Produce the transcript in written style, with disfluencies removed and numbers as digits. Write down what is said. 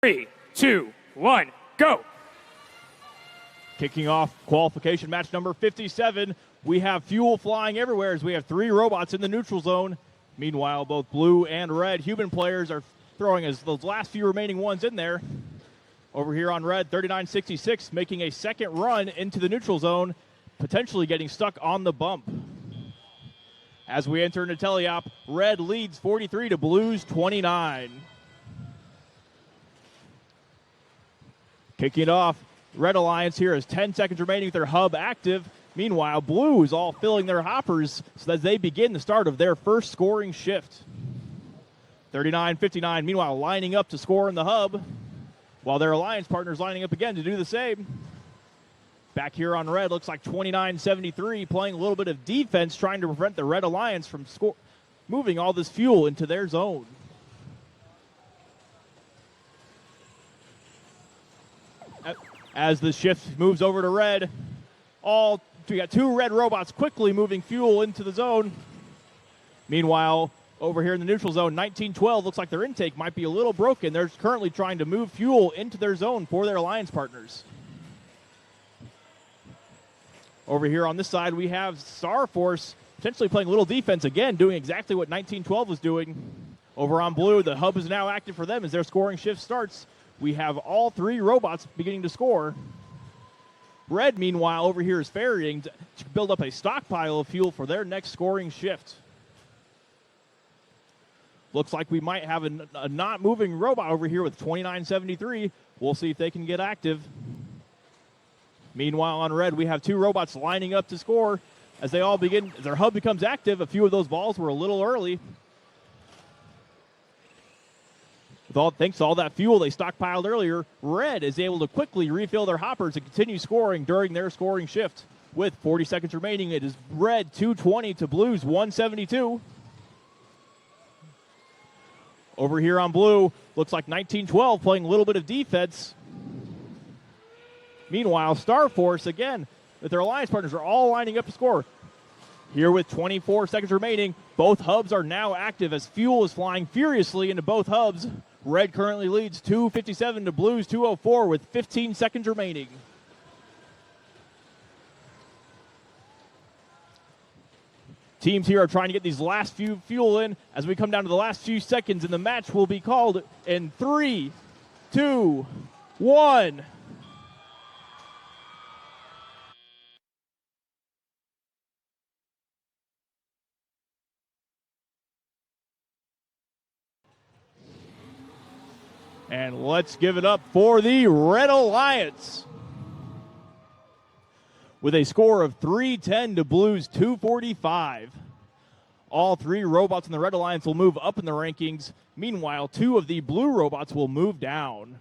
3, 2, 1, go. Kicking off qualification match number 57, we have fuel flying everywhere as we have 3 robots in the neutral zone. Meanwhile, both blue and red human players are throwing as those last few remaining ones in there. Over here on red, 3966 making a second run into the neutral zone, potentially getting stuck on the bump. As we enter into teleop, red leads 43 to blues 29. Kicking it off, Red Alliance here has 10 seconds remaining with their hub active. Meanwhile, blue is all filling their hoppers so that they begin the start of their first scoring shift. 39-59, meanwhile, lining up to score in the hub, while their alliance partners lining up again to do the same. Back here on red, looks like 29-73, playing a little bit of defense, trying to prevent the Red Alliance from moving all this fuel into their zone. As the shift moves over to red, we got 2 red robots quickly moving fuel into the zone. Meanwhile, over here in the neutral zone, 1912 looks like their intake might be a little broken. They're currently trying to move fuel into their zone for their alliance partners. Over here on this side, we have Star Force potentially playing a little defense again, doing exactly what 1912 was doing. Over on blue, the hub is now active for them as their scoring shift starts. We have all 3 robots beginning to score. Red, meanwhile, over here is ferrying to build up a stockpile of fuel for their next scoring shift. Looks like we might have a not moving robot over here with 2973. We'll see if they can get active. Meanwhile, on red, we have 2 robots lining up to score. As they all begin, as their hub becomes active, a few of those balls were a little early. Thanks to all that fuel they stockpiled earlier, red is able to quickly refill their hoppers and continue scoring during their scoring shift. With 40 seconds remaining, it is red 220 to blues 172. Over here on blue, looks like 1912 playing a little bit of defense. Meanwhile, Star Force, again, with their alliance partners, are all lining up to score. Here with 24 seconds remaining, both hubs are now active as fuel is flying furiously into both hubs. Red currently leads 257 to blues 204 with 15 seconds remaining. Teams here are trying to get these last few fuel in as we come down to the last few seconds, and the match will be called in 3, 2, 1. And let's give it up for the Red Alliance. With a score of 310 to blues 245. All 3 robots in the Red Alliance will move up in the rankings. Meanwhile, 2 of the blue robots will move down.